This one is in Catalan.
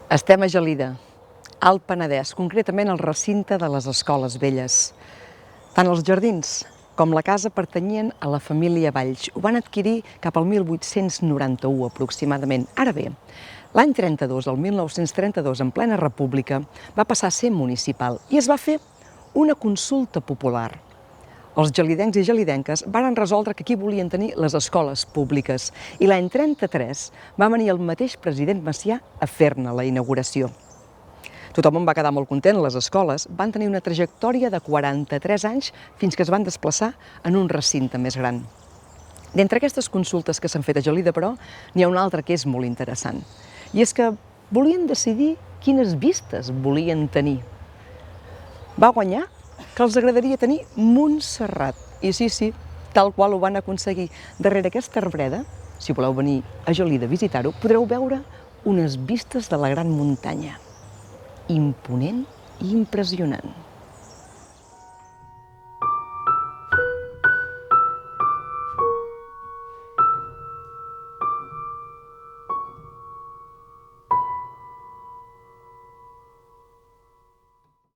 Estem a Gelida, Alt Penedès, concretament al recinte de les Escoles Velles. Tant els jardins com la casa pertanyien a la família Valls. Ho van adquirir cap al 1891 aproximadament. Ara bé, l'any 32, el 1932, en plena república, va passar a ser municipal i es va fer una consulta popular. Els gelidencs i gelidenques varen resoldre que aquí volien tenir les escoles públiques i l'any 33 va venir el mateix president Macià a fer-ne la inauguració. Tothom en va quedar molt content, les escoles van tenir una trajectòria de 43 anys fins que es van desplaçar en un recinte més gran. D'entre aquestes consultes que s'han fet a Gelida, però, n'hi ha una altra que és molt interessant. I és que volien decidir quines vistes volien tenir. Va guanyar que els agradaria tenir Montserrat. I sí, tal qual ho van aconseguir. Darrere aquesta arbreda, si voleu venir a Gelida a visitar-ho, podreu veure unes vistes de la gran muntanya. Imponent i impressionant.